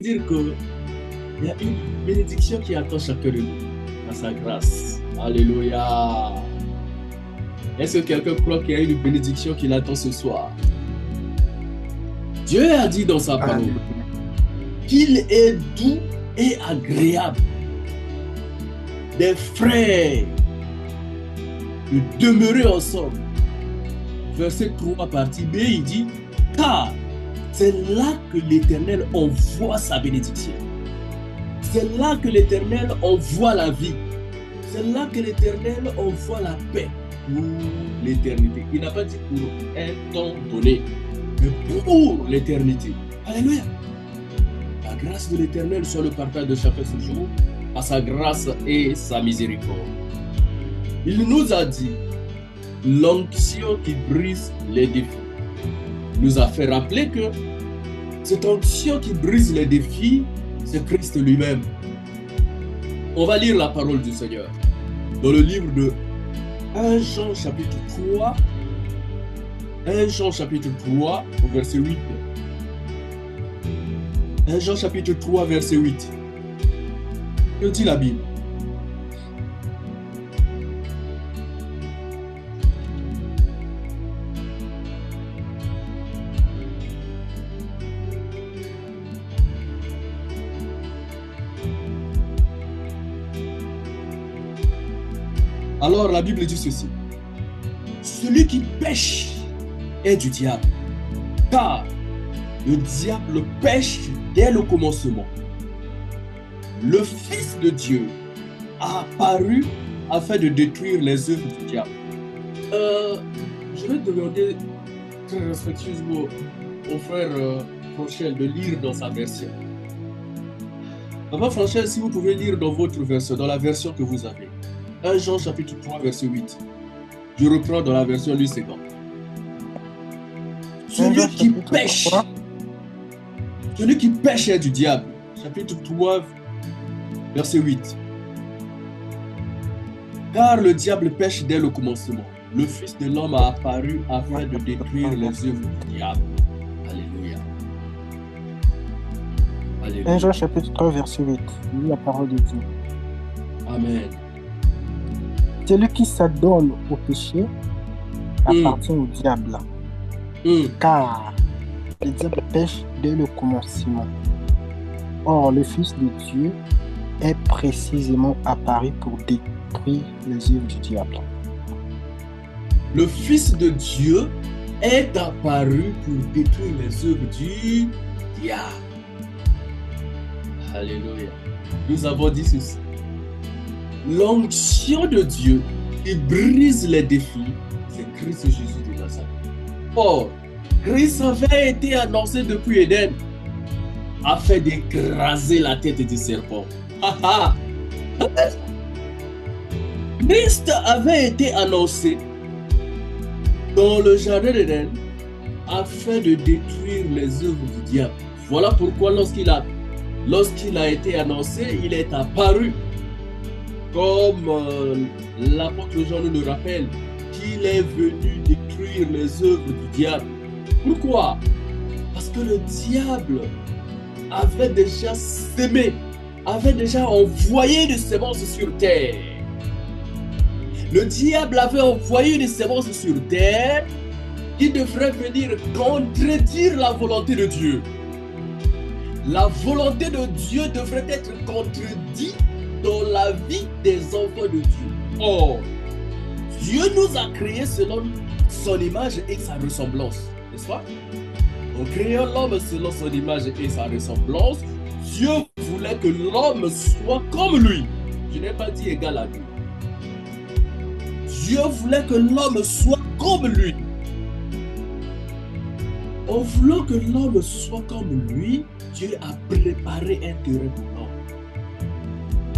dire qu'il y a une bénédiction qui attend chacun de nous, à sa grâce. Alléluia. Est-ce que quelqu'un croit qu'il y a une bénédiction qui l'attend ce soir? Dieu a dit dans sa parole qu'il est doux et agréable des frères de demeurer ensemble. Verset 3, partie B, il dit, car c'est là que l'Éternel envoie sa bénédiction. C'est là que l'Éternel envoie la vie. C'est là que l'Éternel envoie la paix pour l'éternité. Il n'a pas dit pour un temps donné, mais pour l'éternité. Alléluia. La grâce de l'Éternel soit le partage de chacun ce jour, à sa grâce et sa miséricorde. Il nous a dit l'onction qui brise les défis. Il nous a fait rappeler que cette onction qui brise les défis, c'est Christ lui-même. On va lire la parole du Seigneur dans le livre de 1 Jean chapitre 3, 1 Jean chapitre 3 au verset 8. 1 Jean chapitre 3 verset 8. Que dit la Bible? Alors la Bible dit ceci. Celui qui pêche est du diable, car le diable pêche dès le commencement. Le Fils de Dieu a apparu afin de détruire les œuvres du diable. Je vais demander très respectueusement au frère Franchel de lire dans sa version. Papa Franchel, si vous pouvez lire dans votre version, dans la version que vous avez. 1 Jean chapitre 3 verset 8. Je reprends dans la version Louis II. Celui qui pêche est du diable. Chapitre 3 verset 8. Car le diable pêche dès le commencement. Le Fils de l'homme a apparu afin de détruire les œuvres du diable. Alléluia. Alléluia. 1 Jean chapitre 3 verset 8. Lis la parole de Dieu. Amen. Celui qui s'adonne au péché appartient au diable. Car le diable pêche dès le commencement. Or, le Fils de Dieu est précisément apparu pour détruire les œuvres du diable. Le Fils de Dieu est apparu pour détruire les œuvres du diable. Alléluia. Nous avons dit ceci. L'onction de Dieu qui brise les défis, c'est Christ Jésus de Nazareth. Or, Christ avait été annoncé depuis Éden afin d'écraser la tête du serpent. Christ avait été annoncé dans le jardin d'Éden afin de détruire les œuvres du diable. Voilà pourquoi lorsqu'il a été annoncé, il est apparu. Comme l'apôtre Jean nous le rappelle, qu'il est venu détruire les œuvres du diable. Pourquoi? Parce que le diable avait déjà sémé, avait déjà envoyé des semences sur terre. Le diable avait envoyé des semences sur terre qui devraient venir contredire la volonté de Dieu. La volonté de Dieu devrait être contredite dans la vie des enfants de Dieu. Or, Dieu nous a créés selon son image et sa ressemblance, n'est-ce pas? En créant l'homme selon son image et sa ressemblance, Dieu voulait que l'homme soit comme lui. Je n'ai pas dit égal à lui. Dieu voulait que l'homme soit comme lui. En voulant que l'homme soit comme lui, Dieu a préparé un terrain pour l'homme.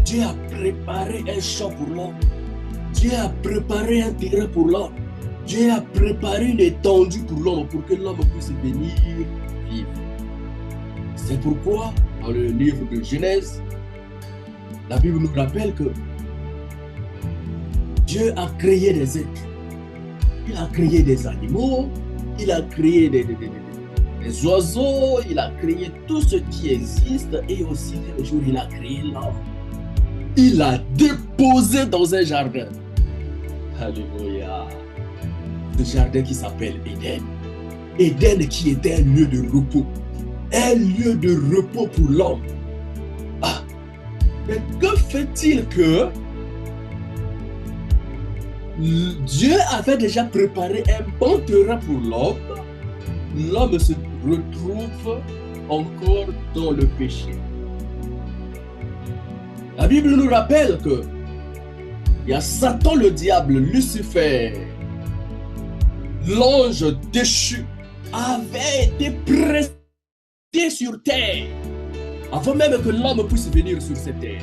Dieu a préparé un champ pour l'homme. Dieu a préparé un terrain pour l'homme. Dieu a préparé une étendue pour l'homme pour que l'homme puisse venir vivre. C'est pourquoi, dans le livre de Genèse, la Bible nous rappelle que Dieu a créé des êtres. Il a créé des animaux, il a créé des les oiseaux, il a créé tout ce qui existe et aussi un jour il a créé l'homme. Il l'a déposé dans un jardin. Alléluia. Ce jardin qui s'appelle Éden. Éden qui était un lieu de repos. Un lieu de repos pour l'homme. Ah, mais que fait-il que Dieu avait déjà préparé un bon terrain pour l'homme? L'homme se retrouve encore dans le péché. La Bible nous rappelle que il y a Satan le diable, Lucifer, l'ange déchu, avait été présenté sur terre avant même que l'homme puisse venir sur cette terre.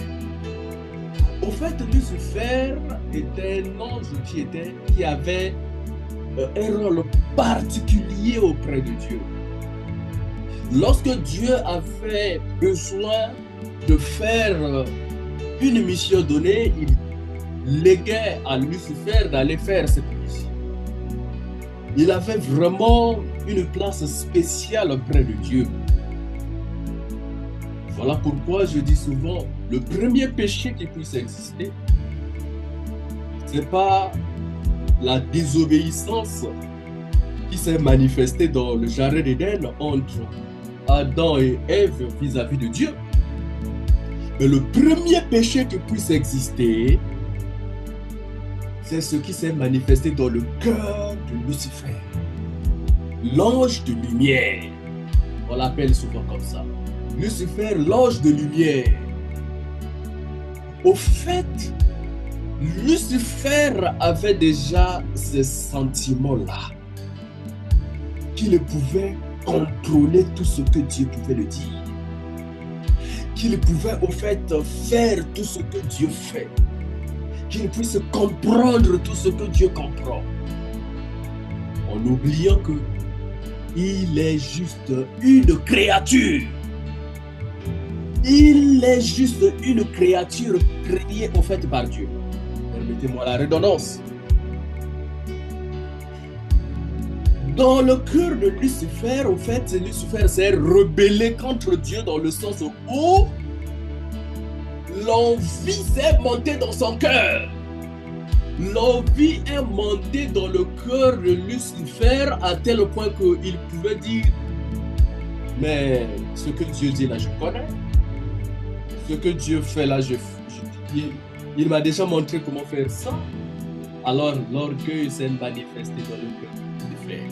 Au fait, Lucifer était un ange qui avait un rôle particulier auprès de Dieu. Lorsque Dieu avait besoin de faire une mission donnée, il léguait à Lucifer d'aller faire cette mission. Il avait vraiment une place spéciale auprès de Dieu. Voilà pourquoi je dis souvent, le premier péché qui puisse exister, ce n'est pas la désobéissance qui s'est manifestée dans le jardin d'Éden entre Adam et Ève vis-à-vis de Dieu. Mais le premier péché qui puisse exister, c'est ce qui s'est manifesté dans le cœur de Lucifer, l'ange de lumière. On l'appelle souvent comme ça. Lucifer, l'ange de lumière. Au fait, Lucifer avait déjà ces sentiments-là, qu'il pouvait contrôler tout ce que Dieu pouvait le dire, qu'il pouvait au fait faire tout ce que Dieu fait, qu'il puisse comprendre tout ce que Dieu comprend, en oubliant que il est juste une créature. Il est juste une créature créée au fait par Dieu. Permettez-moi la redondance. Dans le cœur de Lucifer, au fait, Lucifer s'est rebellé contre Dieu dans le sens où l'envie s'est montée dans son cœur. L'envie est montée dans le cœur de Lucifer à tel point qu'il pouvait dire, mais ce que Dieu dit là, je connais. Ce que Dieu fait là, il m'a déjà montré comment faire ça. Alors l'orgueil s'est manifesté dans le cœur de Lucifer.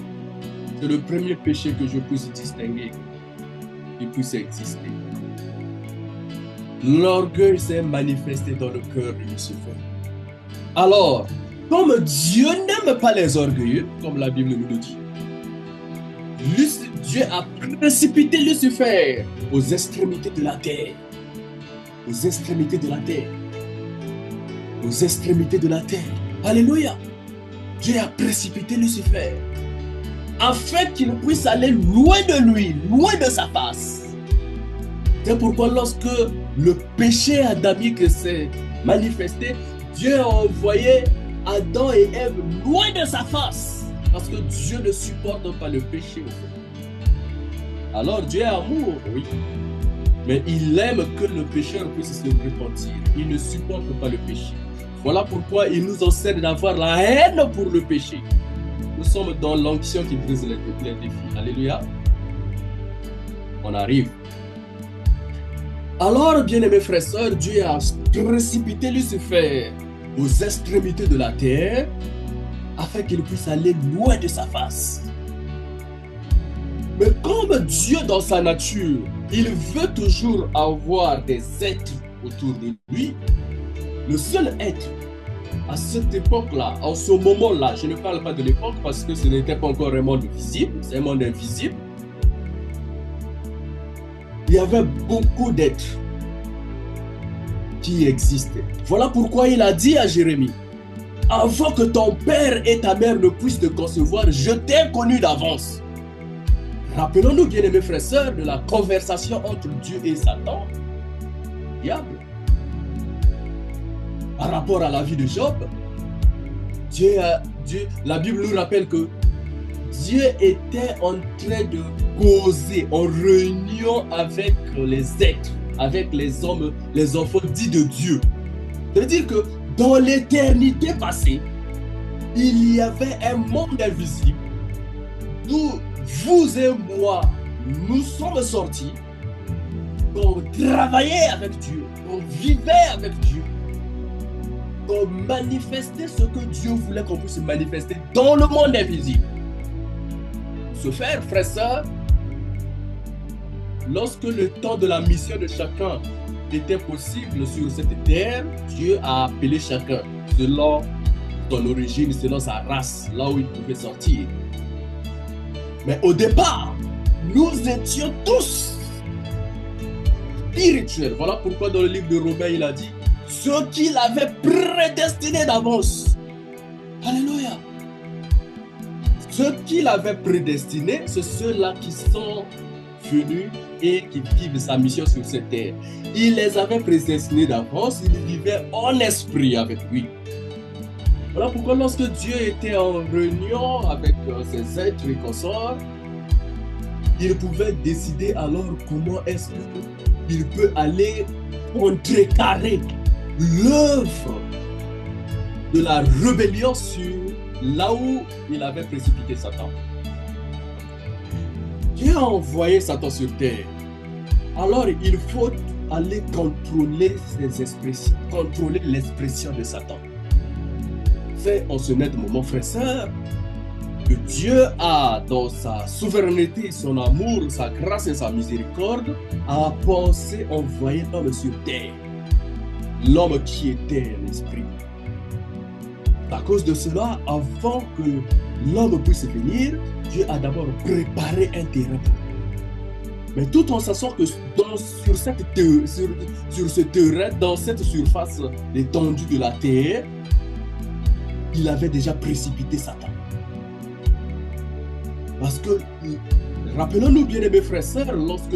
C'est le premier péché que je puisse distinguer, qui puisse exister. L'orgueil s'est manifesté dans le cœur de Lucifer. Alors, comme Dieu n'aime pas les orgueilleux, comme la Bible nous le dit, Dieu a précipité Lucifer aux extrémités de la terre. Aux extrémités de la terre. Aux extrémités de la terre. Alléluia. Dieu a précipité Lucifer afin qu'il puisse aller loin de lui, loin de sa face. C'est pourquoi lorsque le péché adamique s'est manifesté, Dieu a envoyé Adam et Ève loin de sa face. Parce que Dieu ne supporte pas le péché. Alors Dieu est amour, oui. Mais il aime que le pécheur puisse se repentir. Il ne supporte pas le péché. Voilà pourquoi il nous enseigne d'avoir la haine pour le péché. Nous sommes dans l'onction qui brise les défis. Alléluia. On arrive. Alors, bien-aimés frères et sœurs, Dieu a précipité Lucifer aux extrémités de la terre afin qu'il puisse aller loin de sa face. Mais comme Dieu dans sa nature, il veut toujours avoir des êtres autour de lui, le seul être à cette époque-là, en ce moment-là, je ne parle pas de l'époque parce que ce n'était pas encore un monde visible, c'est un monde invisible. Il y avait beaucoup d'êtres qui existaient. Voilà pourquoi il a dit à Jérémie, avant que ton père et ta mère ne puissent te concevoir, je t'ai connu d'avance. Rappelons-nous, bien-aimés frères et sœurs, de la conversation entre Dieu et Satan, diable. Par rapport à la vie de Job, la Bible nous rappelle que Dieu était en train de causer en réunion avec les êtres, avec les hommes, les enfants dits de Dieu. Ça veut dire que dans l'éternité passée, il y avait un monde invisible d'où vous et moi, nous sommes sortis, on travaillait avec Dieu, on vivait avec Dieu, on manifestait ce que Dieu voulait qu'on puisse manifester dans le monde invisible. Ce faire, frère, sœur, lorsque le temps de la mission de chacun était possible sur cette terre, Dieu a appelé chacun selon son origine, selon sa race, là où il pouvait sortir. Mais au départ, nous étions tous spirituels. Voilà pourquoi dans le livre de Romains, il a dit ceux qu'il avait prédestinés d'avance. Alléluia. Ceux qu'il avait prédestinés, c'est ceux-là qui sont venus et qui vivent sa mission sur cette terre. Il les avait prédestinés d'avance, il vivait en esprit avec lui. Voilà pourquoi lorsque Dieu était en réunion avec ses êtres et consorts, il pouvait décider alors comment est-ce qu'il peut aller contrecarrer l'œuvre de la rébellion sur là où il avait précipité Satan. Dieu a envoyé Satan sur terre. Alors il faut aller contrôler ses expressions, contrôler l'expression de Satan. C'est en ce net moment, frère, sœur, que Dieu a, dans sa souveraineté, son amour, sa grâce et sa miséricorde, a pensé envoyer l'homme sur terre. L'homme qui était l'esprit. À cause de cela, avant que l'homme puisse venir, Dieu a d'abord préparé un terrain pour lui. Mais tout en sachant que sur ce terrain, dans cette surface étendue de la terre, il avait déjà précipité Satan. Parce que, rappelons-nous bien, mes frères et sœurs, lorsque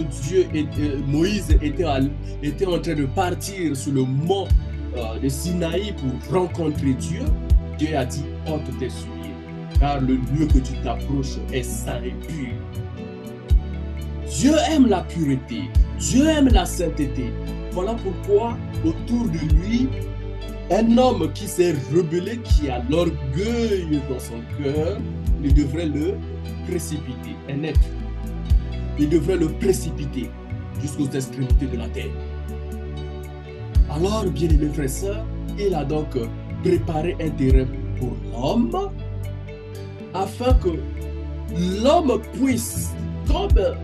Moïse était en train de partir sur le mont de Sinaï pour rencontrer Dieu, Dieu a dit, ôte tes souliers, car le lieu que tu t'approches est saint et pur. Dieu aime la pureté, Dieu aime la sainteté. Voilà pourquoi, autour de lui, un homme qui s'est rebellé, qui a l'orgueil dans son cœur, il devrait le précipiter, un être. Il devrait le précipiter jusqu'aux extrémités de la terre. Alors, bien-aimés frères et sœurs, il a donc préparé un terrain pour l'homme, afin que l'homme puisse, comme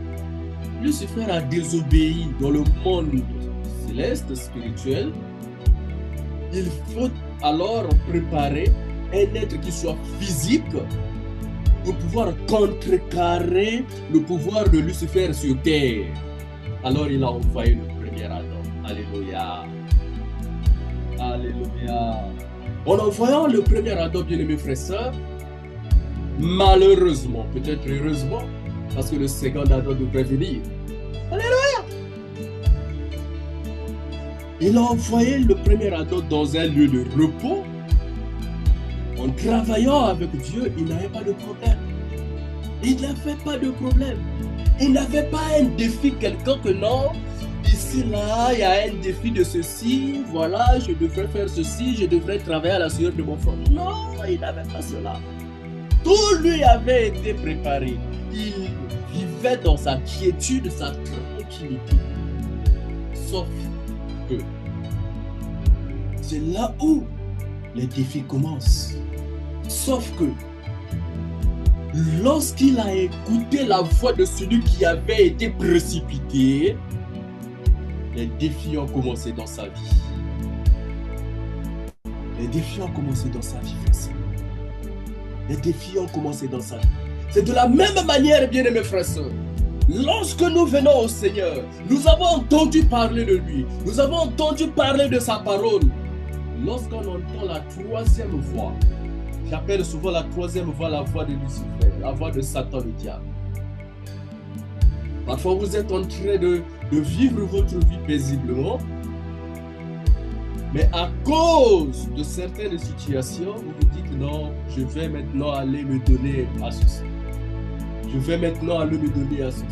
Lucifer a désobéi dans le monde céleste, spirituel, il faut alors préparer un être qui soit physique pour pouvoir contrecarrer le pouvoir de Lucifer sur terre. Alors il a envoyé le premier Adam. Alléluia. Alléluia. En envoyant le premier Adam, bien-aimés frères et sœurs, malheureusement, peut-être heureusement, parce que le second Adam devrait venir. Alléluia. Il a envoyé le premier Adam dans un lieu de repos. En travaillant avec Dieu, il n'avait pas de problème. Il n'avait pas de problème. Il n'avait pas un défi quelconque, non. Ici, là, il y a un défi de ceci. Voilà, je devrais faire ceci. Je devrais travailler à la sueur de mon front. Non, il n'avait pas cela. Tout lui avait été préparé. Il vivait dans sa quiétude, sa tranquillité. Sauf que c'est là où les défis commencent. Sauf que lorsqu'il a écouté la voix de celui qui avait été précipité, les défis ont commencé dans sa vie. Les défis ont commencé dans sa vie, frère. Les défis ont commencé dans sa vie. C'est de la même manière, bien-aimés frères et sœurs. Lorsque nous venons au Seigneur, nous avons entendu parler de lui. Nous avons entendu parler de sa parole. Lorsqu'on entend la troisième voix, j'appelle souvent la troisième voix la voix de Lucifer, la voix de Satan le diable. Parfois vous êtes en train de vivre votre vie paisiblement, mais à cause de certaines situations, vous vous dites non, je vais maintenant aller me donner à ceci. je vais maintenant aller me donner à ceci.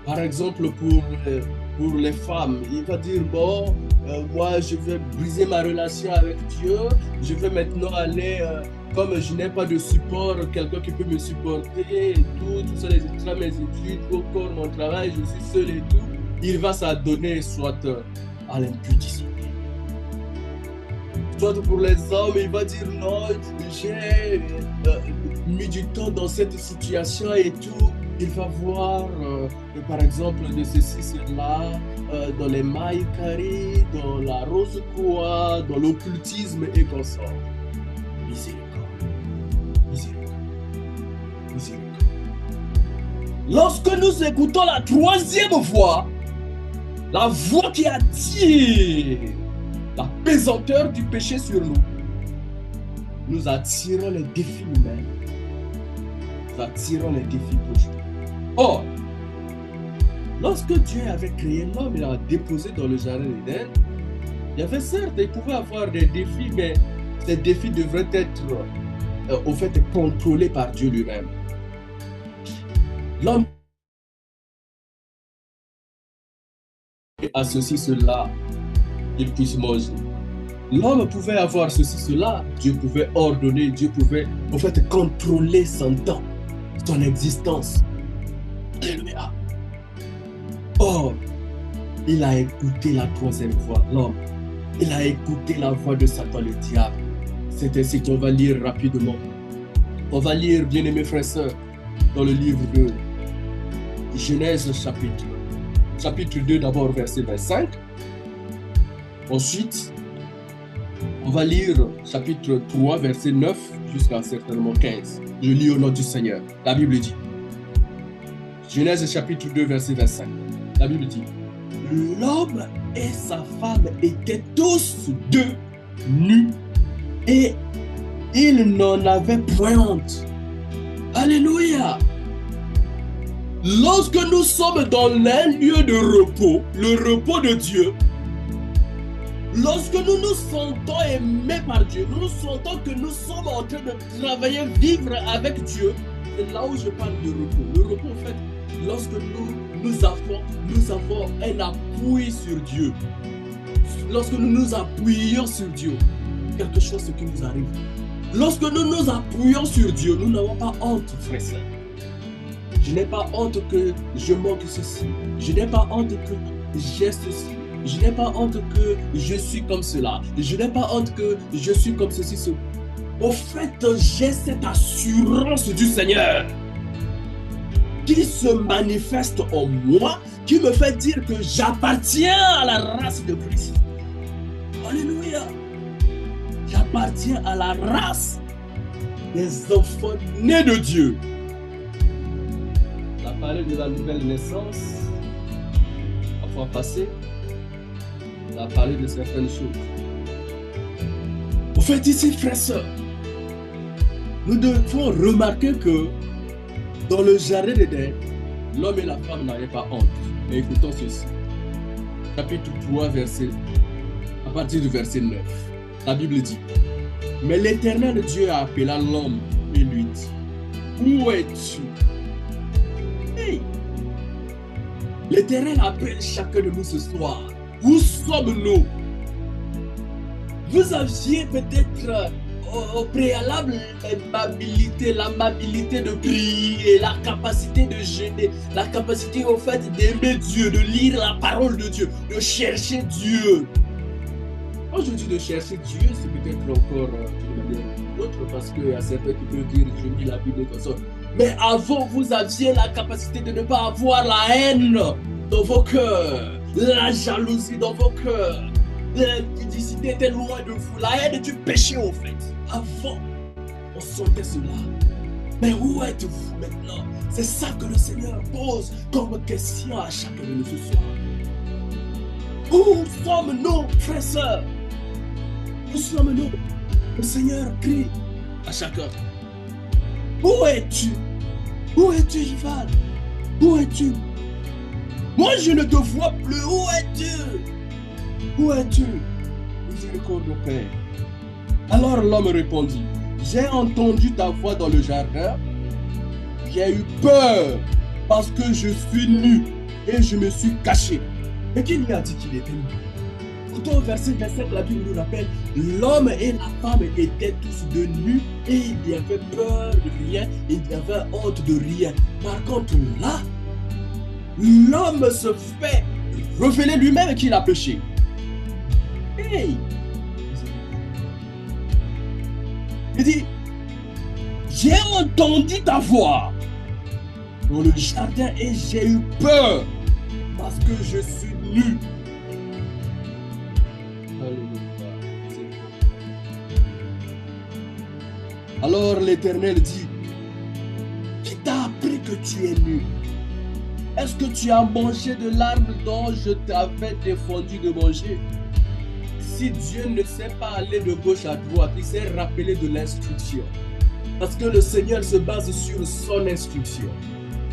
Par exemple, pour les femmes, il va dire, bon, moi, je vais briser ma relation avec Dieu, je vais maintenant aller, comme je n'ai pas de support, quelqu'un qui peut me supporter, et tout ça, les études, mes études, encore mon travail, je suis seul et tout, il va s'adonner soit à l'impudicité. Soit pour les hommes, il va dire, non, j'ai mis du temps dans cette situation et tout. Il va voir, par exemple, de ceci, cela, dans les mailles carrées, dans la rose croix, dans l'occultisme et consort. Miséricorde. Miséricorde. Miséricorde. Lorsque nous écoutons la troisième voix, la voix qui attire la pesanteur du péché sur nous, nous attirons les défis humains. Nous attirons les défis prochains. Or, lorsque Dieu avait créé l'homme, il l'a déposé dans le jardin d'Éden, il y avait certes, il pouvait avoir des défis, mais ces défis devraient être au fait contrôlés par Dieu lui-même. L'homme a ceci, cela, qu'il puisse manger. L'homme pouvait avoir ceci, cela, Dieu pouvait ordonner, Dieu pouvait au fait contrôler son temps, son existence. Alléluia. Or, il a écouté la troisième voix, l'homme. Il a écouté la voix de Satan, le diable. C'est ainsi qu'on va lire rapidement. On va lire, bien-aimés frères et sœurs, dans le livre de Genèse chapitre 2, d'abord verset 25. Ensuite, on va lire chapitre 3, verset 9 jusqu'à certainement 15. Je lis au nom du Seigneur. La Bible dit, Genèse chapitre 2, verset 25. La Bible dit, l'homme et sa femme étaient tous deux nus et ils n'en avaient point honte. Alléluia. Lorsque nous sommes dans un lieu de repos, le repos de Dieu, lorsque nous nous sentons aimés par Dieu, nous nous sentons que nous sommes en train de travailler, vivre avec Dieu, c'est là où je parle de repos. Le repos, en fait, lorsque nous avons un appui sur Dieu. Lorsque nous nous appuyons sur Dieu, quelque chose qui nous arrive. Lorsque nous nous appuyons sur Dieu, nous n'avons pas honte, frères et sœurs. Je n'ai pas honte que je manque ceci. Je n'ai pas honte que j'ai ceci. Je n'ai pas honte que je suis comme cela. Je n'ai pas honte que je suis comme ceci, cela. Au fait, j'ai cette assurance du Seigneur qui se manifeste en moi, qui me fait dire que j'appartiens à la race de Christ. Alléluia. J'appartiens à la race des enfants nés de Dieu. On a parlé de la nouvelle naissance la fois passée. On a parlé de certaines choses. Au fait, ici, frères et sœurs, nous devons remarquer que dans le jardin d'Éden, l'homme et la femme n'avaient pas honte. Mais écoutons ceci. Chapitre 3, à partir du verset 9. La Bible dit, mais l'Éternel Dieu appela l'homme et lui dit, où es-tu? Hey! L'Éternel appelle chacun de nous ce soir. Où sommes-nous? Vous aviez peut-être au préalable l'amabilité de prier, la capacité de gêner, la capacité au fait d'aimer Dieu, de lire la parole de Dieu, de chercher Dieu. Quand je dis de chercher Dieu, c'est peut-être encore d'une manière ou d'une autre, parce qu'il y a certains qui peuvent dire je lis la Bible comme ça. Mais avant, vous aviez la capacité de ne pas avoir la haine dans vos cœurs, la jalousie dans vos cœurs. L'impudicité était loin de vous, la haine du péché au fait. Avant, on sentait cela. Mais où êtes-vous maintenant? C'est ça que le Seigneur pose comme question à chacun de nous ce soir. Où sommes-nous, frères et sœurs? Où sommes-nous? Le Seigneur crie à chacun. Où es-tu? Où es-tu, Jivan? Où es-tu? Moi, je ne te vois plus. Où es-tu? Où es-tu? Miséricorde de Père. Alors l'homme répondit, j'ai entendu ta voix dans le jardin j'ai eu peur parce que je suis nu et je me suis caché. Mais qui lui a dit qu'il était nu? Pourtant, au verset 27, la Bible nous rappelle, l'homme et la femme étaient tous de nus et il n'y avait peur de rien, il n'y avait honte de rien. Par contre, là, l'homme se fait révéler lui-même qu'il a péché. Hey! Il dit, j'ai entendu ta voix dans le jardin et j'ai eu peur parce que je suis nu. Alors l'Éternel dit, qui t'a appris que tu es nu? Est-ce que tu as mangé de l'arbre dont je t'avais défendu de manger? Si Dieu ne sait pas aller de gauche à droite, il s'est rappelé de l'instruction. Parce que le Seigneur se base sur son instruction.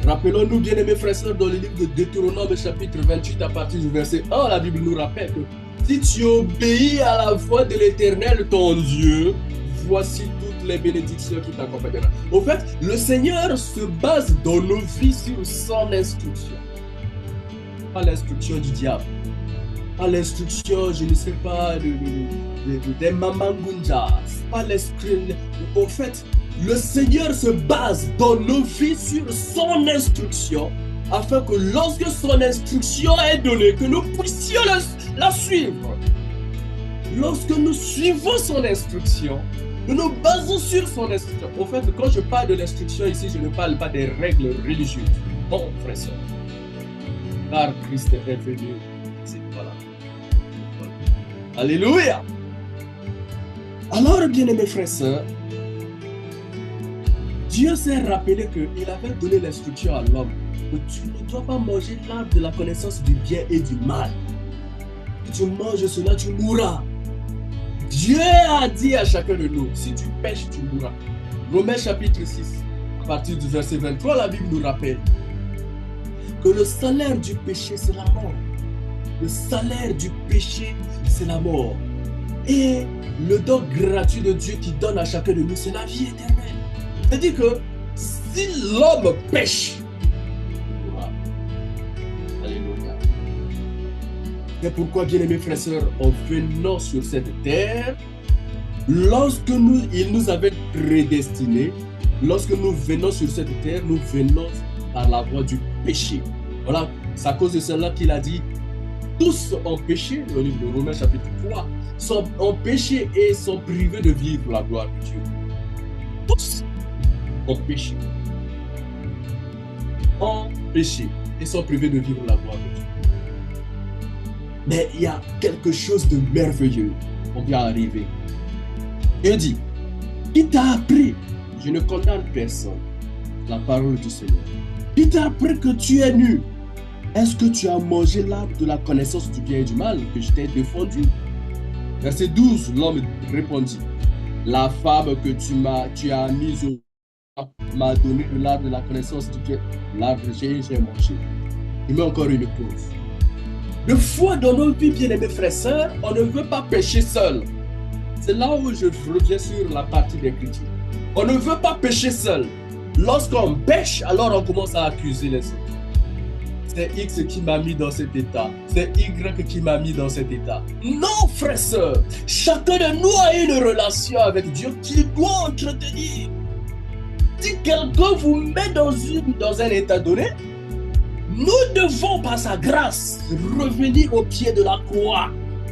Rappelons-nous, bien-aimés frères et sœurs, dans le livre de Deutéronome, chapitre 28, à partir du verset 1, la Bible nous rappelle que si tu obéis à la voix de l'Éternel, ton Dieu, voici toutes les bénédictions qui t'accompagneront. Au fait, le Seigneur se base dans nos vies sur son instruction. Pas l'instruction du diable. Pas l'instruction, je ne sais pas, des mamangunjas. Pas l'instruction. Au fait, le Seigneur se base dans nos vies sur son instruction, afin que lorsque son instruction est donnée, que nous puissions la suivre. Lorsque nous suivons son instruction, nous nous basons sur son instruction. Au fait, quand je parle de l'instruction ici, je ne parle pas des règles religieuses. Bon, frère, sœur. Car Christ est venu. C'est voilà. Alléluia. Alors, bien-aimés frères et sœurs, Dieu s'est rappelé qu'il avait donné l'instruction à l'homme que tu ne dois pas manger l'arbre de la connaissance du bien et du mal. Si tu manges cela, tu mourras. Dieu a dit à chacun de nous, si tu pêches, tu mourras. Romains chapitre 6, à partir du verset 23, la Bible nous rappelle que le salaire du péché, c'est la mort. Le salaire du péché, c'est la mort. Et le don gratuit de Dieu qui donne à chacun de nous, c'est la vie éternelle. C'est-à-dire que si l'homme pêche, il mourra. Alléluia. C'est pourquoi, bien-aimés frères et sœurs, en venant sur cette terre, lorsque il nous avait prédestinés, lorsque nous venons sur cette terre, nous venons par la voie du péché. Voilà, c'est à cause de cela qu'il a dit, tous ont péché, le livre de Romains chapitre 3, ont péché et sont privés de vivre la gloire de Dieu. Tous ont péché. Ont péché et sont privés de vivre la gloire de Dieu. Mais il y a quelque chose de merveilleux qui vient arriver. Dieu dit, qui t'a appris? Je ne condamne personne. La parole du Seigneur. Qui t'a appris que tu es nu? Est-ce que tu as mangé l'arbre de la connaissance du bien et du mal que je t'ai défendu? Verset 12, l'homme répondit, la femme que tu as mise au m'a donné de l'arbre de la connaissance du bien. L'arbre j'ai mangé. Il met encore une pause. De fois dans nos vies, bien-aimés frères et sœurs, on ne veut pas pécher seul. C'est là où je reviens sur la partie des critiques. On ne veut pas pécher seul. Lorsqu'on pêche, alors on commence à accuser les autres. C'est X qui m'a mis dans cet état. C'est Y qui m'a mis dans cet état. Non, frères et sœurs. Chacun de nous a une relation avec Dieu qu'il doit entretenir. Si quelqu'un vous met dans un état donné, nous devons, par sa grâce, revenir au pied de la croix.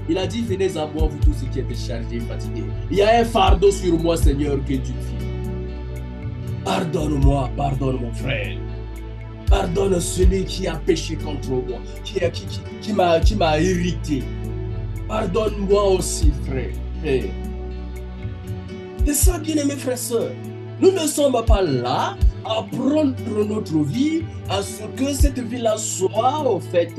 Il a dit, venez à moi, vous tous ceux qui êtes chargés et fatigués. Il y a un fardeau sur moi, Seigneur, que tu fies. Pardonne-moi, pardonne mon frère. Pardonne celui qui a péché contre moi, qui m'a irrité. Pardonne-moi aussi, frère. Hey. C'est ça, bien-aimés frères et sœurs. Nous ne sommes pas là à prendre notre vie, à ce que cette vie-là soit, au fait,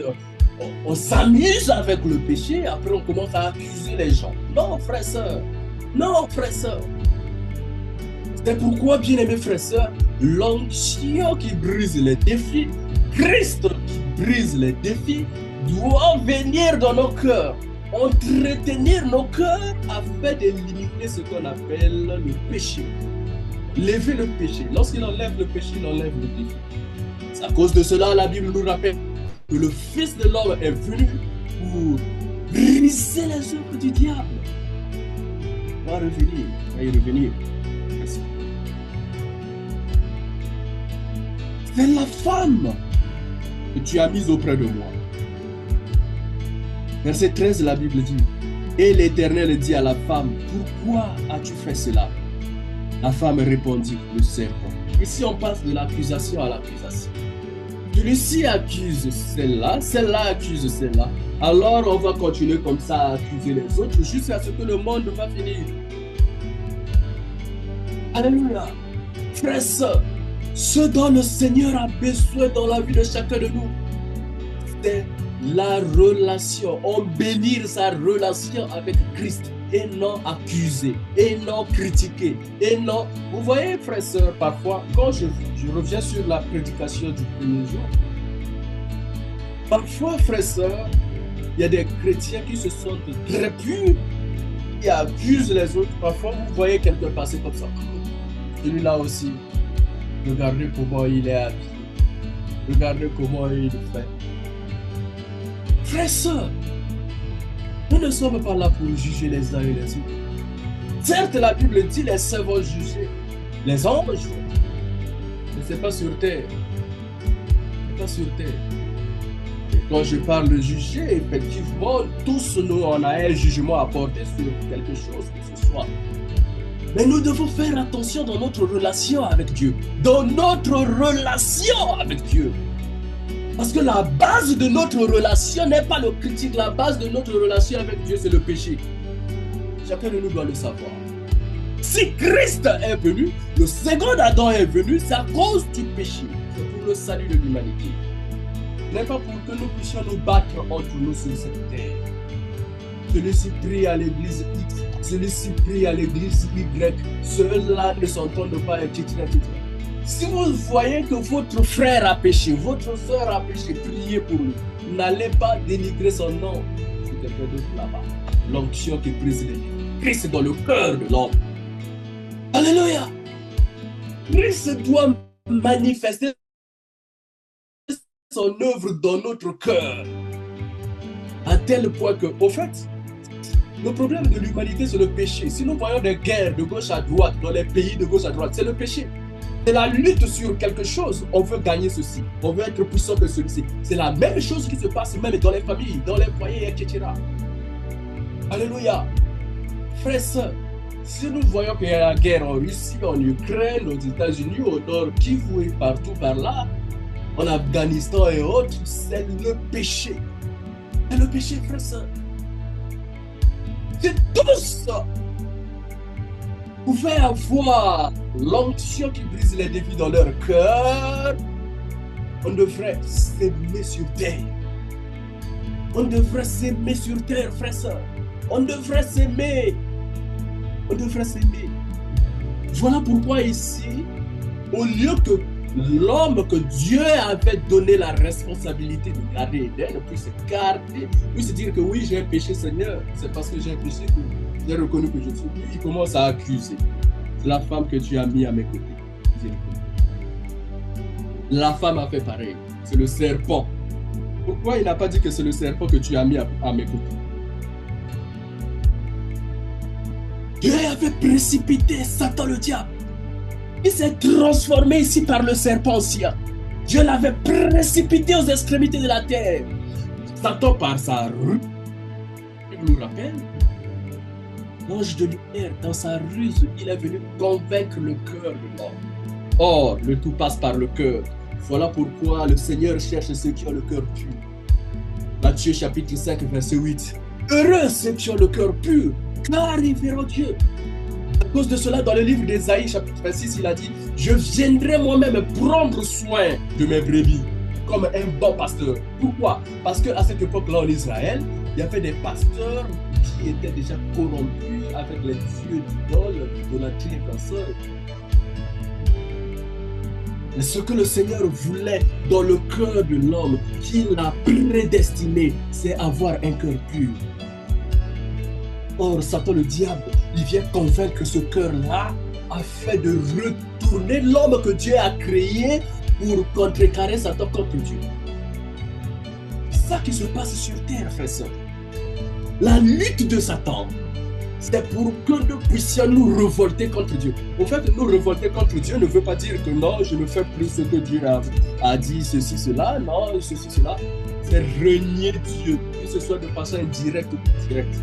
on s'amuse avec le péché, après on commence à accuser les gens. Non, frères et sœurs. Non, frères et sœurs. C'est pourquoi, bien-aimés frères et sœurs, l'onction qui brise les défis, Christ qui brise les défis, doit venir dans nos cœurs, entretenir nos cœurs afin d'éliminer ce qu'on appelle le péché. lever le péché. Lorsqu'il enlève le péché, il enlève le défi. C'est à cause de cela, la Bible nous rappelle que le Fils de l'homme est venu pour briser les œuvres du diable. On va revenir, on va y revenir. Merci. C'est la femme que tu as mise auprès de moi. Verset 13, la Bible dit, et l'Éternel dit à la femme, pourquoi as-tu fait cela? La femme répondit, le serpent. Ici, on passe de l'accusation à l'accusation. Celui-ci accuse celle-là, celle-là accuse celle-là. Alors, on va continuer comme ça à accuser les autres jusqu'à ce que le monde va finir. Alléluia. Frères et sœurs, ce dont le Seigneur a besoin dans la vie de chacun de nous, c'est la relation, embellir sa relation avec Christ et non accuser, et non critiquer, et non... Vous voyez, frères et sœurs, parfois, quand je reviens sur la prédication du premier jour, parfois, frères et sœurs, il y a des chrétiens qui se sentent très purs, qui accusent les autres. Parfois, vous voyez quelqu'un passer comme ça. Celui-là aussi, regardez comment il est habillé, regardez comment il fait. Frères et sœurs, nous ne sommes pas là pour juger les uns et les autres. Certes, la Bible dit les saints vont juger les anges, mais ce n'est pas sur terre. Ce n'est pas sur terre. Et quand je parle de juger, effectivement, tous nous, on a un jugement à porter sur quelque chose que ce soit. Mais nous devons faire attention dans notre relation avec Dieu. Dans notre relation avec Dieu. Parce que la base de notre relation n'est pas le critique. La base de notre relation avec Dieu, c'est le péché. Chacun de nous doit le savoir. Si Christ est venu, le second Adam est venu, c'est à cause du péché. C'est pour le salut de l'humanité. Ce n'est pas pour que nous puissions nous battre entre nous sur cette terre. Celui-ci prie à l'église X, celui-ci prie à l'église Y. Ceux-là ne s'entendent pas, etc. Si vous voyez que votre frère a péché, votre soeur a péché, priez pour lui. N'allez pas dénigrer son nom. C'est quelqu'un d'autre là-bas. L'onction qui brise les vies. Christ est dans le cœur de l'homme. Alléluia. Christ doit manifester son œuvre dans notre cœur. À tel point que, au fait, le problème de l'humanité, c'est le péché. Si nous voyons des guerres de gauche à droite, dans les pays de gauche à droite, c'est le péché. C'est la lutte sur quelque chose. On veut gagner ceci. On veut être puissant que celui-ci. C'est la même chose qui se passe même dans les familles, dans les foyers, etc. Alléluia. Frères et sœurs, si nous voyons qu'il y a la guerre en Russie, en Ukraine, aux États-Unis, au Nord, Kivu et partout par là, en Afghanistan et autres, c'est le péché. C'est le péché, frères et sœurs. C'est tous pouvaient avoir l'onction qui brise les défis dans leur cœur. On devrait s'aimer sur terre. On devrait s'aimer sur terre, frères et sœurs. On devrait s'aimer. On devrait s'aimer. Voilà pourquoi ici, au lieu que l'homme que Dieu avait donné la responsabilité de garder Éden puisse garder, puisse dire que oui, j'ai péché, Seigneur, c'est parce que j'ai péché que j'ai reconnu que je suis. Lui, il commence à accuser. C'est la femme que tu as mis à mes côtés. La femme a fait pareil. C'est le serpent. Pourquoi il n'a pas dit que c'est le serpent que tu as mis à mes côtés? Dieu avait précipité Satan le diable. Il s'est transformé ici par le serpent ancien. Dieu l'avait précipité aux extrémités de la terre. Satan par sa ruse, il nous rappelle, l'ange de lumière, dans sa ruse, il est venu convaincre le cœur de l'homme. Or, le tout passe par le cœur. Voilà pourquoi le Seigneur cherche ceux qui ont le cœur pur. Matthieu chapitre 5, verset 8. Heureux ceux qui ont le cœur pur, car ils verront Dieu. À cause de cela, dans le livre d'Ésaïe, chapitre 26, il a dit « Je viendrai moi-même prendre soin de mes brebis, comme un bon pasteur. » Pourquoi? Parce qu'à cette époque-là, en Israël, il y avait des pasteurs qui étaient déjà corrompus avec les dieux d'idoles, d'idolâtrie et consorts. Et ce que le Seigneur voulait dans le cœur de l'homme, qu'il a prédestiné, c'est avoir un cœur pur. Or, Satan, le diable, il vient convaincre ce cœur-là afin de retourner l'homme que Dieu a créé pour contrecarrer Satan contre Dieu. C'est ça qui se passe sur terre, frères et sœurs. La lutte de Satan, c'est pour que nous puissions nous révolter contre Dieu. En fait, nous révolter contre Dieu ne veut pas dire que non, je ne fais plus ce que Dieu a dit, ceci, cela, non, ceci, cela. C'est renier Dieu, que ce soit de façon indirecte ou directe.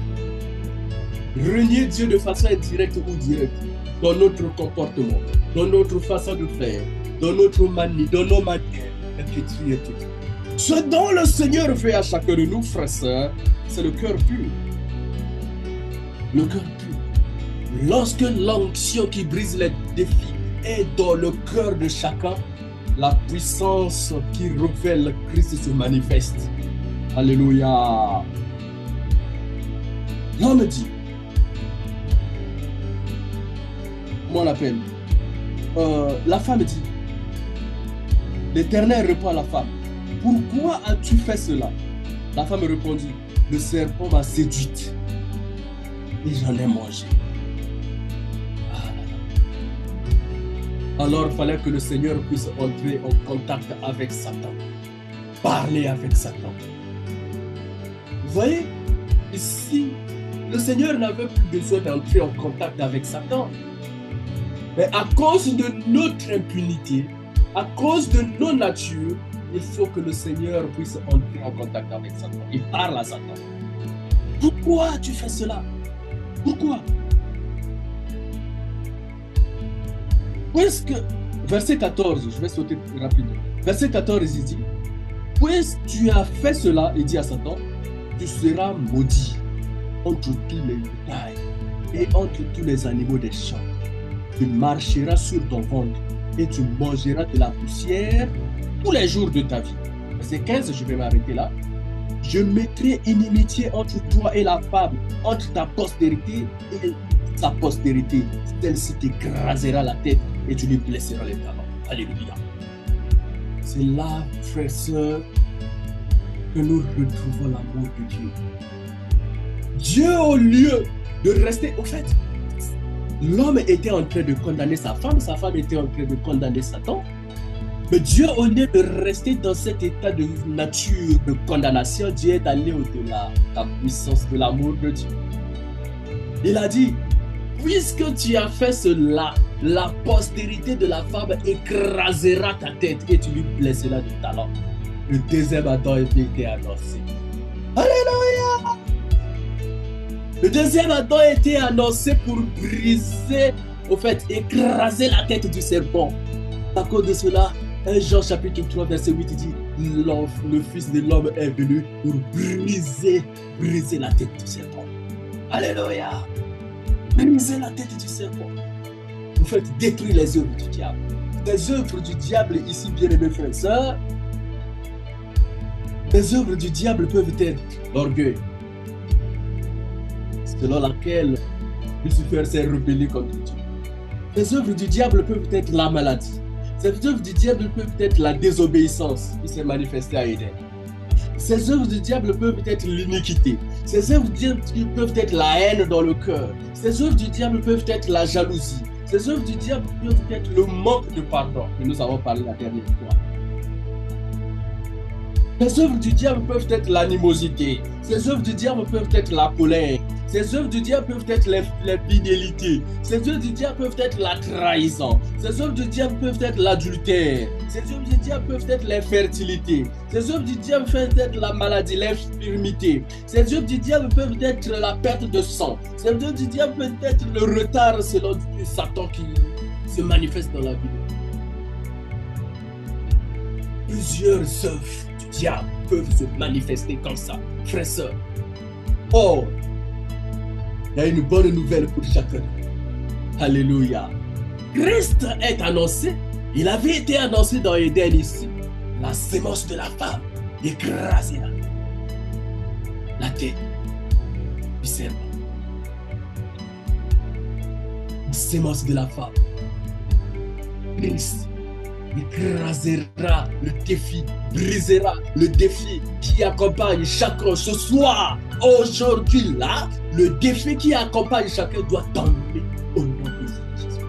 Renier Dieu de façon indirecte ou directe dans notre comportement, dans notre façon de faire, dans notre manie, dans nos manières, et tout. Ce dont le Seigneur fait à chacun de nous, frères et sœurs, c'est le cœur pur. Le cœur pur. Lorsque l'onction qui brise les défis est dans le cœur de chacun, la puissance qui révèle Christ se manifeste. Alléluia. L'homme dit, comment on l'appelle? La femme dit, l'Éternel répond à la femme, pourquoi as-tu fait cela? La femme répondit, le serpent m'a séduite et j'en ai mangé. Alors il fallait que le Seigneur puisse entrer en contact avec Satan, parler avec Satan. Vous voyez, ici, le Seigneur n'avait plus besoin d'entrer en contact avec Satan. Mais à cause de notre impunité, à cause de nos natures, il faut que le Seigneur puisse entrer en contact avec Satan. Il parle à Satan. Pourquoi tu fais cela? Pourquoi? Puisque, verset 14, je vais sauter rapidement. Verset 14, il dit, puisque tu as fait cela, il dit à Satan, tu seras maudit entre tous les bétails et entre tous les animaux des champs. Tu marcheras sur ton ventre et tu mangeras de la poussière tous les jours de ta vie. Verset 15, je vais m'arrêter là. Je mettrai inimitié entre toi et la femme, entre ta postérité et sa postérité. Celle-ci t'écrasera la tête et tu lui blesseras les talons. Alléluia. C'est là, frères et sœurs, que nous retrouvons l'amour de Dieu. Dieu, au lieu de rester, au fait, l'homme était en train de condamner sa femme était en train de condamner Satan. Mais Dieu, au lieu de rester dans cet état de nature de condamnation, Dieu est allé au-delà de la puissance de l'amour de Dieu. Il a dit, puisque tu as fait cela, la postérité de la femme écrasera ta tête et tu lui blesseras du talon. Le deuxième Adam était annoncé. Alléluia! Le deuxième Adam était annoncé pour briser, au fait, écraser la tête du serpent. À cause de cela, 1 Jean chapitre 3 verset 8 dit, le Fils de l'homme est venu pour briser la tête du serpent. Alléluia! Briser la tête du serpent. Vous faites détruire les œuvres du diable. Les œuvres du diable ici, bien aimés frères et sœurs, les œuvres du diable peuvent être l'orgueil, selon laquelle Lucifer s'est rebellé contre Dieu. Les œuvres du diable peuvent être la maladie. Ces œuvres du diable peuvent être la désobéissance qui s'est manifestée à Éden. Ces œuvres du diable peuvent être l'iniquité. Ces œuvres du diable peuvent être la haine dans le cœur. Ces œuvres du diable peuvent être la jalousie. Ces œuvres du diable peuvent être le manque de pardon que nous avons parlé la dernière fois. Ces œuvres du diable peuvent être l'animosité. Ces œuvres du diable peuvent être la colère. Ces œuvres du diable peuvent être l'infidélité. Ces œuvres du diable peuvent être la trahison. Ces œuvres du diable peuvent être l'adultère. Ces œuvres du diable peuvent être l'infertilité. Ces œuvres du diable peuvent être la maladie, l'infirmité. Ces œuvres du diable peuvent être la perte de sang. Ces œuvres du diable peuvent être le retard selon Satan qui se manifeste dans la vie. Plusieurs œuvres du diable peuvent se manifester comme ça, frères et sœurs. Or, il y a une bonne nouvelle pour chacun. Alléluia. Christ est annoncé. Il avait été annoncé dans Éden ici. La sémence de la femme écrasera la tête du serpent. La sémence de la femme. Christ écrasera le défi, brisera le défi qui accompagne chacun ce soir. Aujourd'hui, là, le défi qui accompagne chacun doit tomber au nom de Jésus.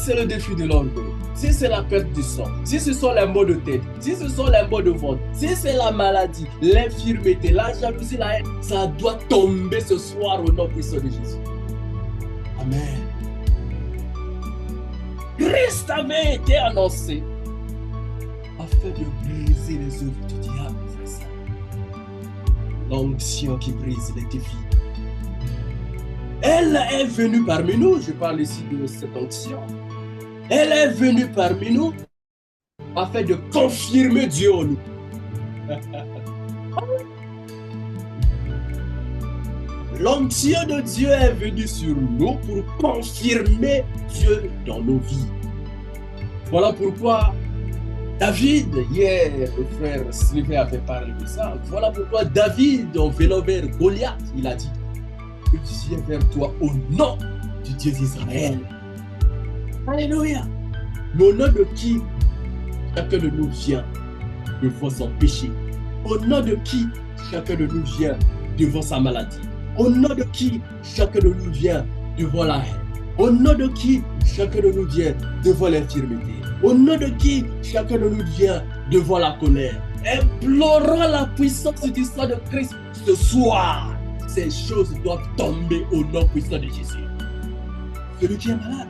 c'est le défi de l'orgueil, si c'est la perte du sang, si ce sont les maux de tête, si ce sont les maux de ventre, si c'est la maladie, l'infirmité, la jalousie, la haine, ça doit tomber ce soir au nom puissant de Jésus. Amen. Christ avait été annoncé afin de briser les œuvres du diable, frère ça. L'onction qui brise les défis. Elle est venue parmi nous, je parle ici de cette onction. Elle est venue parmi nous afin de confirmer Dieu en nous. L'onction de Dieu est venue sur nous pour confirmer Dieu dans nos vies. Voilà pourquoi David, hier, le frère Sylvain avait parlé de ça. Voilà pourquoi David, en venant vers Goliath, il a dit: je viens vers toi au nom du Dieu d'Israël. Alléluia. Mais au nom de qui chacun de nous vient devant son péché? Au nom de qui chacun de nous vient devant sa maladie? Au nom de qui chacun de nous vient devant la haine? Au nom de qui chacun de nous vient devant l'infirmité? Au nom de qui chacun de nous vient devant la colère? Implorons la puissance du sang de Christ ce soir. Ces choses doivent tomber au nom puissant de Jésus. Celui qui est malade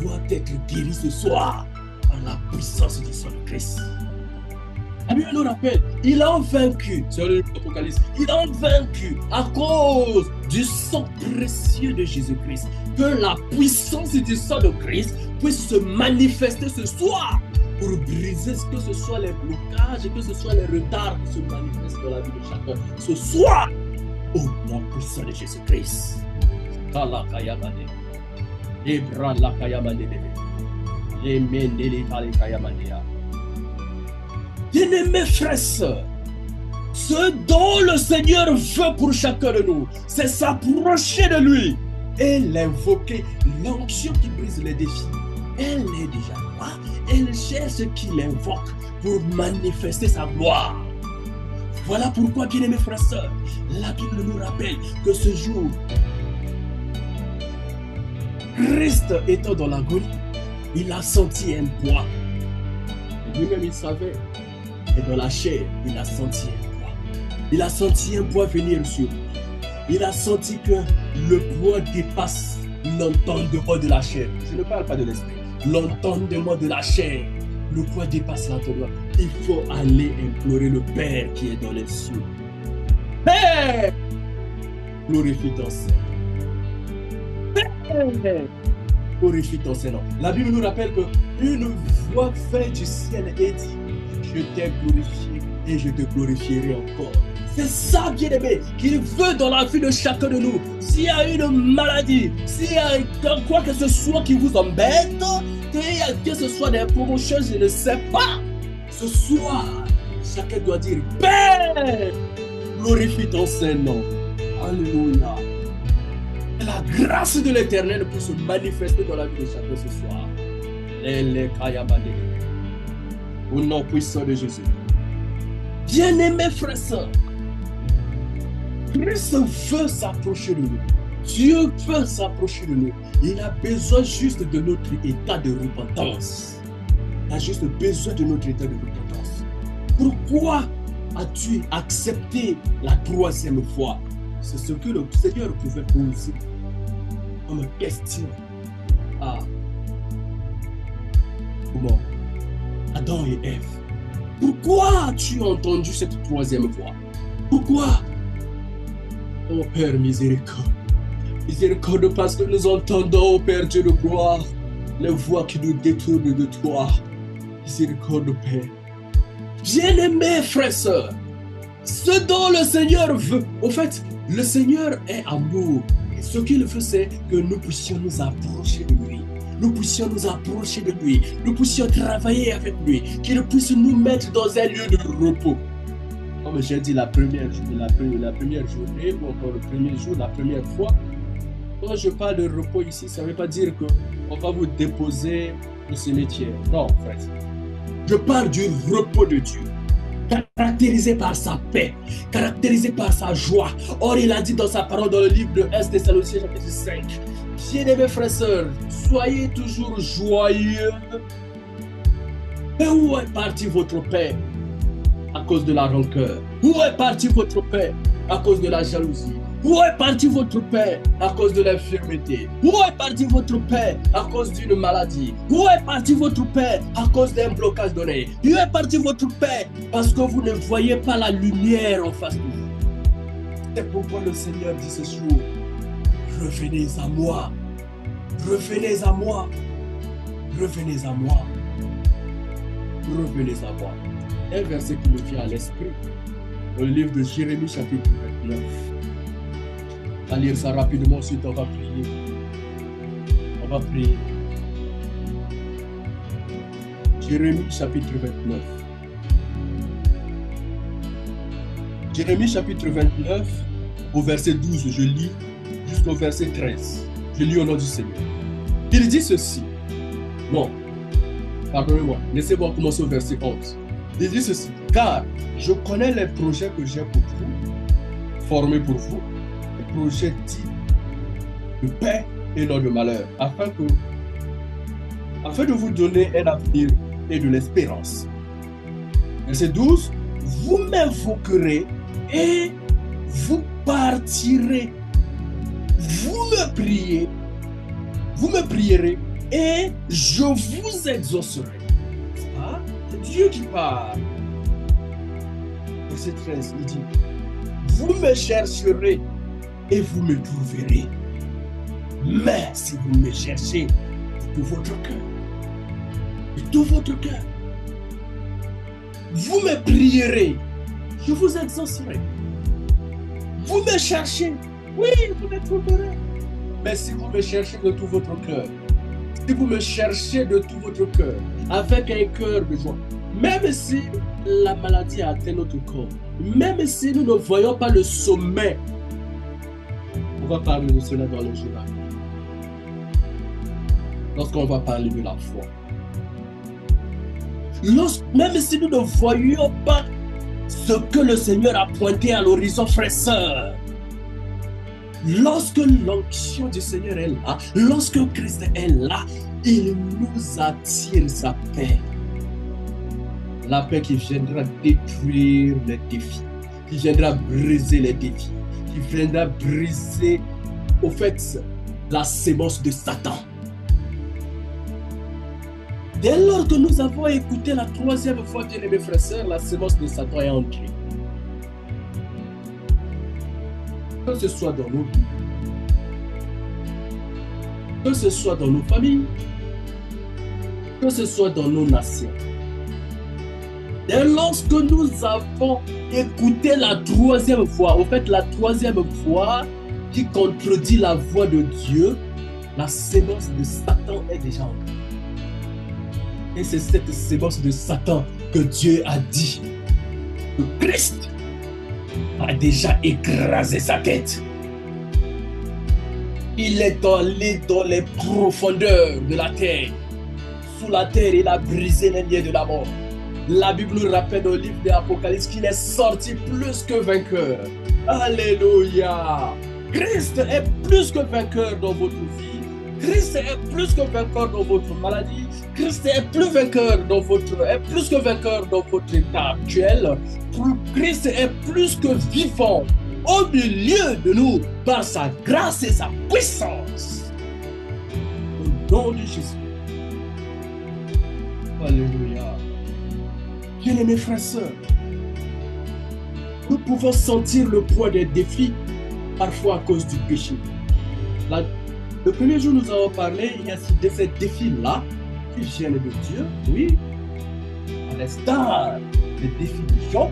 doit être guéri ce soir par la puissance du sang de Christ. La Bible nous rappelle, il a vaincu, sur l'Apocalypse, il a vaincu à cause du sang précieux de Jésus-Christ. Que la puissance du sang de Christ puisse se manifester ce soir pour briser que ce soit les blocages, que ce soit les retards qui se manifestent dans la vie de chacun. Ce soir, au nom puissant de Jésus-Christ. Bien-aimés frères et sœurs, ce dont le Seigneur veut pour chacun de nous, c'est s'approcher de lui et l'invoquer. L'onction qui brise les défis, elle est déjà là. Elle cherche qui l'invoque pour manifester sa gloire. Voilà pourquoi, bien-aimés frères et sœurs, la Bible nous rappelle que ce jour, Christ étant dans l'agonie, il a senti un poids. Lui-même, il savait. Et dans la chair, il a senti un poids. Il a senti un poids venir sur lui. Il a senti que le poids dépasse l'entendement de la chair. Je ne parle pas de l'esprit. L'entendement de la chair. Le poids dépasse l'entendement. Il faut aller implorer le Père qui est dans les cieux. Père, glorifie ton Seigneur. Père, glorifie ton Seigneur. La Bible nous rappelle qu'une voix vint du ciel et dit: je t'ai glorifié et je te glorifierai encore. C'est ça, bien-aimé, qu'il veut dans la vie de chacun de nous. S'il y a une maladie, s'il y a quoi que ce soit qui vous embête, que ce soit des promotions, je ne sais pas. Ce soir, chacun doit dire: Père, glorifie ton Saint-Nom. Alléluia. Que la grâce de l'Éternel puisse se manifester dans la vie de chacun ce soir. Au nom puissant de Jésus. Bien-aimés frères et sœurs, Christ veut s'approcher de nous. Dieu veut s'approcher de nous. Il a besoin juste de notre état de repentance. Il a juste besoin de notre état de repentance. Pourquoi as-tu accepté la troisième fois? C'est ce que le Seigneur pouvait poser comme question à comment Adam et Ève. Pourquoi as-tu entendu cette troisième voix? Pourquoi? Oh Père miséricorde. Miséricorde parce que nous entendons, oh Père Dieu de gloire, les voix qui nous détournent de toi. Miséricorde, Père. Bien-aimés frères et sœurs, ce dont le Seigneur veut, au fait, le Seigneur est amour. Et ce qu'il veut, c'est que nous puissions nous approcher de lui. Nous puissions nous approcher de lui. Nous puissions travailler avec lui. Qu'il puisse nous mettre dans un lieu de repos. Comme j'ai dit la première journée, ou encore le premier jour, la première fois, quand je parle de repos ici, ça ne veut pas dire qu'on va vous déposer au cimetière. Non, frère. Je parle du repos de Dieu, caractérisé par sa paix, caractérisé par sa joie. Or, il a dit dans sa parole, dans le livre de 1 Thessaloniciens chapitre 5, Bien-aimés frères et sœurs, soyez toujours joyeux. Et où est parti votre paix à cause de la rancœur? Où est parti votre paix à cause de la jalousie? Où est parti votre paix à cause de l'infirmité? Où est parti votre paix à cause d'une maladie? Où est parti votre paix à cause d'un blocage d'oreille? Où est parti votre paix parce que vous ne voyez pas la lumière en face de vous? C'est pourquoi le Seigneur dit ce jour, revenez à moi, revenez à moi, revenez à moi, revenez à moi. Un verset qui me vient à l'esprit, dans le livre de Jérémie chapitre 29. On va lire ça rapidement, ensuite on va prier. On va prier. Jérémie chapitre 29. Jérémie chapitre 29, au verset 12, je lis jusqu'au verset 13. Je lis au nom du Seigneur. Il dit ceci. Non, pardonnez-moi, laissez-moi commencer au verset 11. Il dit ceci. Car je connais les projets que j'ai pour vous, formés pour vous, les projets dits de paix et non de malheur, afin de vous donner un avenir et de l'espérance. Verset 12. Vous m'invoquerez et vous partirez. Vous me prierez et je vous exaucerai. Ah, c'est Dieu qui parle. Verset 13, il dit, vous me chercherez et vous me trouverez. Mais si vous me cherchez de tout votre cœur, de tout votre cœur, vous me prierez, je vous exaucerai. Vous me cherchez, oui, vous me trouverez. Mais si vous me cherchez de tout votre cœur, si vous me cherchez de tout votre cœur, avec un cœur de joie, même si la maladie a atteint notre corps, même si nous ne voyons pas le sommet, on va parler de cela dans le journal. Lorsqu'on va parler de la foi. Même si nous ne voyons pas ce que le Seigneur a pointé à l'horizon, frères et sœurs, lorsque l'onction du Seigneur est là, lorsque Christ est là, il nous attire sa paix. La paix qui viendra détruire les défis, qui viendra briser les défis, qui viendra briser, au fait, la sémence de Satan. Dès lors que nous avons écouté la troisième fois, bien-aimés frères et sœurs, la sémence de Satan est entrée. Que ce soit dans nos vies, que ce soit dans nos familles, que ce soit dans nos nations. Dès lorsque nous avons écouté la troisième fois, en fait la troisième fois qui contredit la voix de Dieu, la sémence de Satan est déjà entrée. Et c'est cette sémence de Satan que Dieu a dit que Christ a déjà écrasé sa tête. Il est allé dans les profondeurs de la terre. Sous la terre, il a brisé les liens de la mort. La Bible nous rappelle au livre de l'Apocalypse qu'il est sorti plus que vainqueur. Alléluia! Christ est plus que vainqueur dans votre vie. Christ est plus que vainqueur dans votre maladie. Christ est plus que vainqueur dans votre état actuel. Christ est plus que vivant au milieu de nous par sa grâce et sa puissance. Au nom de Jésus. Alléluia. Bien-aimés frères et sœurs, nous pouvons sentir le poids des défis, parfois à cause du péché. Le premier jour, nous avons parlé, il y a de ces défis-là qui viennent de Dieu, oui, à l'instar des défis de Job.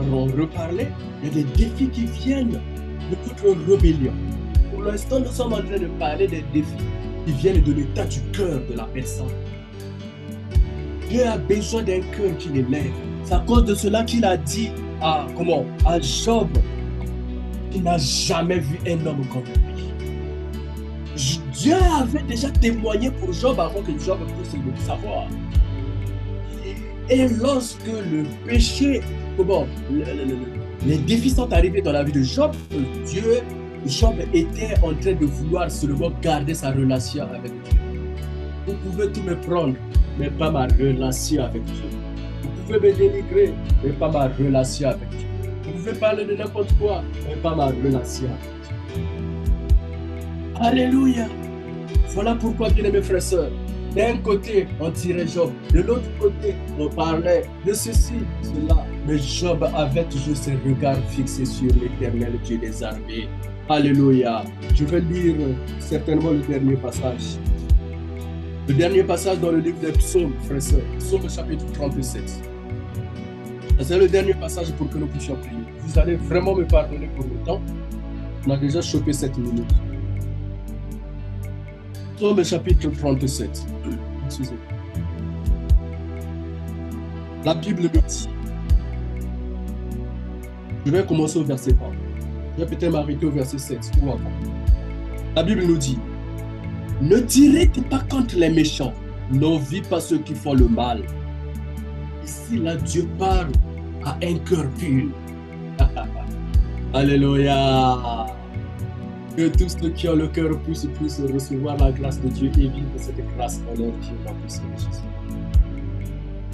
On en reparlait, il y a des défis qui viennent de notre rébellion. Pour l'instant, nous sommes en train de parler des défis qui viennent de l'état du cœur de la personne. Dieu a besoin d'un cœur qui l'élève. C'est à cause de cela qu'il a dit à Job qu'il n'a jamais vu un homme comme lui. Dieu avait déjà témoigné pour Job avant que Job puisse le savoir. Et lorsque le péché, les défis sont arrivés dans la vie de Job, Dieu Job était en train de vouloir seulement garder sa relation avec Dieu. Vous pouvez tout me prendre, mais pas ma relation avec Dieu. Vous pouvez me dénigrer, mais pas ma relation avec Dieu. Vous pouvez parler de n'importe quoi, mais pas ma relation avec Dieu. Alléluia. Voilà pourquoi, bien aimés frères et sœurs, d'un côté, on tirait Job, de l'autre côté, on parlait de ceci, cela. Mais Job avait toujours ses regards fixés sur l'Éternel Dieu des armées. Alléluia. Je vais lire certainement le dernier passage. Le dernier passage dans le livre des psaumes, frères et sœurs. Psaume chapitre 37. C'est le dernier passage pour que nous puissions prier. Vous allez vraiment me pardonner pour le temps. On a déjà chopé 7 minutes. Psaume chapitre 37. Excusez-moi. La Bible me dit. Je vais commencer au verset 1. Je vais peut-être m'arrêter au verset 7 ou avant. La Bible nous dit: ne t'irrite pas contre les méchants, n'envie pas ceux qui font le mal. Ici, là, Dieu parle à un cœur pur. Alléluia. Que tous ceux qui ont le cœur pur puissent recevoir la grâce de Dieu et vivre cette grâce en leur vie dans le Seigneur Jésus.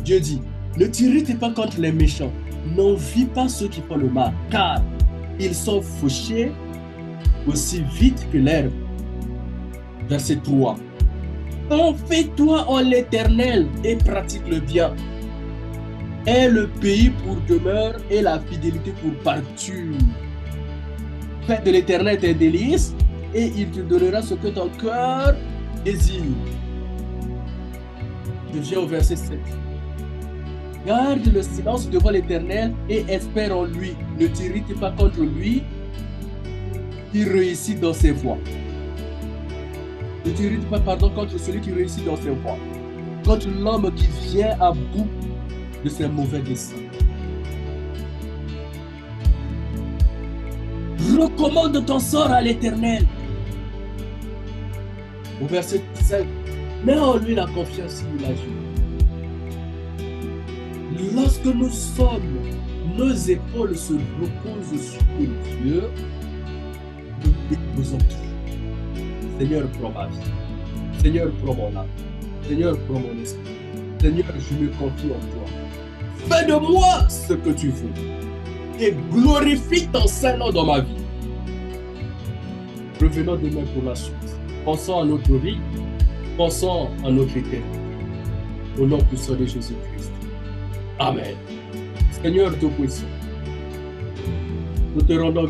Dieu dit: ne t'irrite pas contre les méchants, n'envie pas ceux qui font le mal, car ils sont fauchés aussi vite que l'herbe. Verset 3. Confie-toi en l'Éternel et pratique le bien. Aie le pays pour demeure et la fidélité pour pâture. Fais de l'Éternel tes délices et il te donnera ce que ton cœur désire. Je viens au verset 7. Garde le silence devant l'Éternel et espère en lui. Ne t'irrite pas contre lui qui réussit dans ses voies. Ne t'irrite pas, contre celui qui réussit dans ses voies. Contre l'homme qui vient à bout de ses mauvais desseins. Recommande ton sort à l'Éternel. Au verset 5. Mets en lui la confiance et la joie. Lorsque nous sommes, nos épaules se reposent sur Dieu, nous déposons tout. Seigneur, prends ma vie. Seigneur, prends mon âme. Seigneur, prends mon esprit. Seigneur, je me confie en toi. Fais de moi ce que tu veux et glorifie ton Saint-Nom dans ma vie. Revenons demain pour la suite. Pensons à notre vie, pensons à notre éternité. Au nom puissant de Jésus-Christ. Amen. Seigneur Tout-Puissant, nous te rendons